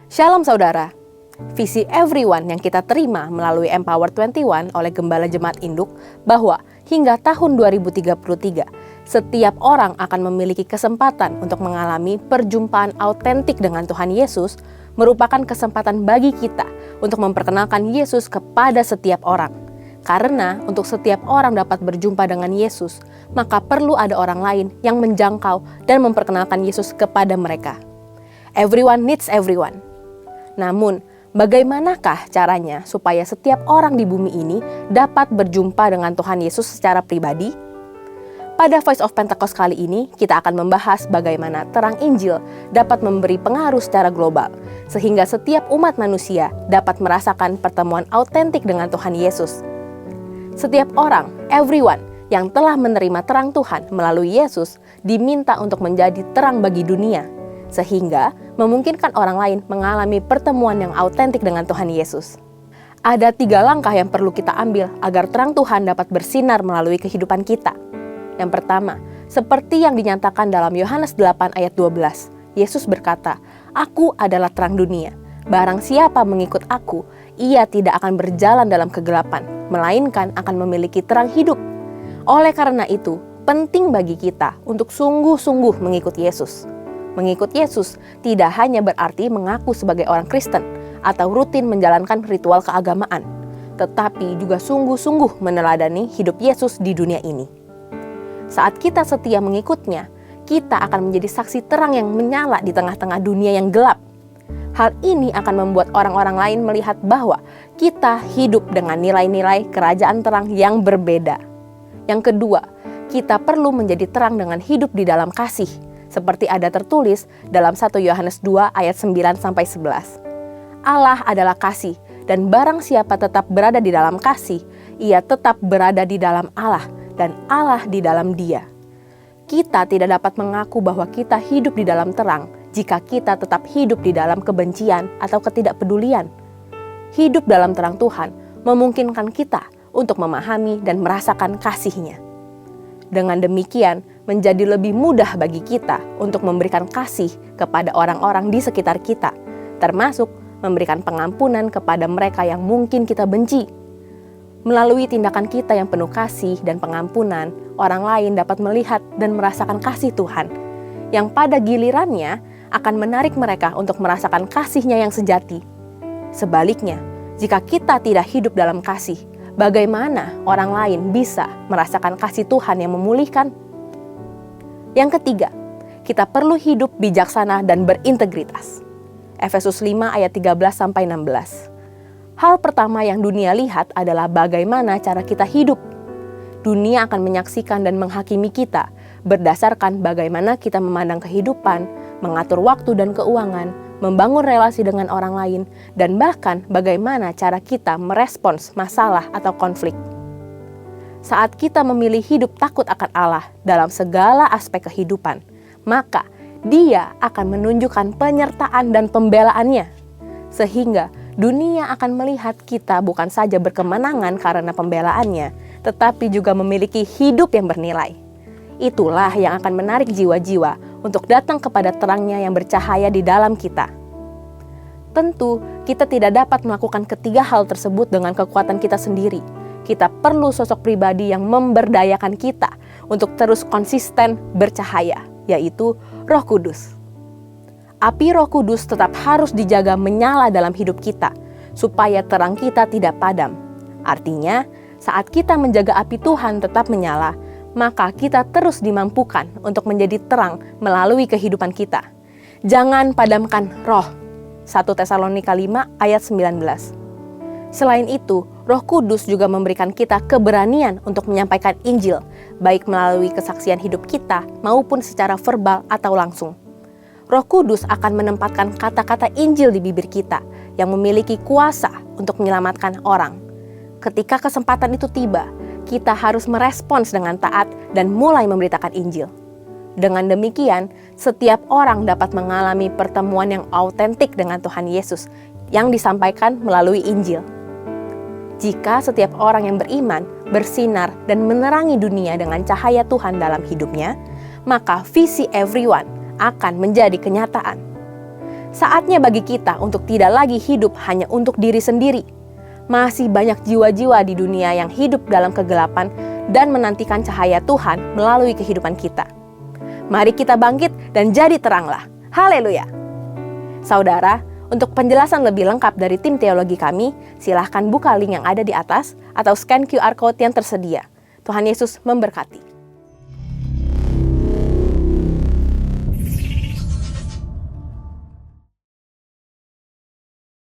Shalom saudara, visi everyone yang kita terima melalui Empower 21 oleh Gembala Jemaat Induk bahwa hingga tahun 2033, setiap orang akan memiliki kesempatan untuk mengalami perjumpaan autentik dengan Tuhan Yesus merupakan kesempatan bagi kita untuk memperkenalkan Yesus kepada setiap orang. Karena untuk setiap orang dapat berjumpa dengan Yesus, maka perlu ada orang lain yang menjangkau dan memperkenalkan Yesus kepada mereka. Everyone needs everyone. Namun, bagaimanakah caranya supaya setiap orang di bumi ini dapat berjumpa dengan Tuhan Yesus secara pribadi? Pada Voice of Pentecost kali ini, kita akan membahas bagaimana terang Injil dapat memberi pengaruh secara global, sehingga setiap umat manusia dapat merasakan pertemuan autentik dengan Tuhan Yesus. Setiap orang, everyone, yang telah menerima terang Tuhan melalui Yesus, diminta untuk menjadi terang bagi dunia, sehingga memungkinkan orang lain mengalami pertemuan yang autentik dengan Tuhan Yesus. Ada 3 langkah yang perlu kita ambil agar terang Tuhan dapat bersinar melalui kehidupan kita. Yang pertama, seperti yang dinyatakan dalam Yohanes 8 ayat 12, Yesus berkata, "Aku adalah terang dunia. Barang siapa mengikut aku, ia tidak akan berjalan dalam kegelapan, melainkan akan memiliki terang hidup." Oleh karena itu, penting bagi kita untuk sungguh-sungguh mengikut Yesus. Mengikut Yesus tidak hanya berarti mengaku sebagai orang Kristen atau rutin menjalankan ritual keagamaan, tetapi juga sungguh-sungguh meneladani hidup Yesus di dunia ini. Saat kita setia mengikutnya, kita akan menjadi saksi terang yang menyala di tengah-tengah dunia yang gelap. Hal ini akan membuat orang-orang lain melihat bahwa kita hidup dengan nilai-nilai kerajaan terang yang berbeda. Yang kedua, kita perlu menjadi terang dengan hidup di dalam kasih, seperti ada tertulis dalam 1 Yohanes 2 ayat 9-11. Allah adalah kasih, dan barang siapa tetap berada di dalam kasih, ia tetap berada di dalam Allah, dan Allah di dalam dia. Kita tidak dapat mengaku bahwa kita hidup di dalam terang jika kita tetap hidup di dalam kebencian atau ketidakpedulian. Hidup dalam terang Tuhan memungkinkan kita untuk memahami dan merasakan kasih-Nya. Dengan demikian, menjadi lebih mudah bagi kita untuk memberikan kasih kepada orang-orang di sekitar kita, termasuk memberikan pengampunan kepada mereka yang mungkin kita benci. Melalui tindakan kita yang penuh kasih dan pengampunan, orang lain dapat melihat dan merasakan kasih Tuhan, yang pada gilirannya akan menarik mereka untuk merasakan kasih-Nya yang sejati. Sebaliknya, jika kita tidak hidup dalam kasih, bagaimana orang lain bisa merasakan kasih Tuhan yang memulihkan? Yang ketiga, kita perlu hidup bijaksana dan berintegritas. Efesus 5 ayat 13-16. Hal pertama yang dunia lihat adalah bagaimana cara kita hidup. Dunia akan menyaksikan dan menghakimi kita berdasarkan bagaimana kita memandang kehidupan, mengatur waktu dan keuangan, membangun relasi dengan orang lain, dan bahkan bagaimana cara kita merespons masalah atau konflik. Saat kita memilih hidup takut akan Allah dalam segala aspek kehidupan, maka Dia akan menunjukkan penyertaan dan pembelaannya, sehingga dunia akan melihat kita bukan saja berkemenangan karena pembelaannya, tetapi juga memiliki hidup yang bernilai. Itulah yang akan menarik jiwa-jiwa untuk datang kepada terangnya yang bercahaya di dalam kita. Tentu, kita tidak dapat melakukan ketiga hal tersebut dengan kekuatan kita sendiri. Kita perlu sosok pribadi yang memberdayakan kita untuk terus konsisten bercahaya, yaitu Roh Kudus. Api Roh Kudus tetap harus dijaga menyala dalam hidup kita, supaya terang kita tidak padam. Artinya, saat kita menjaga api Tuhan tetap menyala, maka kita terus dimampukan untuk menjadi terang melalui kehidupan kita. Jangan padamkan roh. 1 Tesalonika 5 ayat 19. Selain itu, Roh Kudus juga memberikan kita keberanian untuk menyampaikan Injil, baik melalui kesaksian hidup kita maupun secara verbal atau langsung. Roh Kudus akan menempatkan kata-kata Injil di bibir kita yang memiliki kuasa untuk menyelamatkan orang. Ketika kesempatan itu tiba, kita harus merespons dengan taat dan mulai memberitakan Injil. Dengan demikian, setiap orang dapat mengalami pertemuan yang autentik dengan Tuhan Yesus yang disampaikan melalui Injil. Jika setiap orang yang beriman bersinar dan menerangi dunia dengan cahaya Tuhan dalam hidupnya, maka visi everyone akan menjadi kenyataan. Saatnya bagi kita untuk tidak lagi hidup hanya untuk diri sendiri. Masih banyak jiwa-jiwa di dunia yang hidup dalam kegelapan dan menantikan cahaya Tuhan melalui kehidupan kita. Mari kita bangkit dan jadi teranglah. Haleluya! Saudara, untuk penjelasan lebih lengkap dari tim teologi kami, silahkan buka link yang ada di atas atau scan QR Code yang tersedia. Tuhan Yesus memberkati.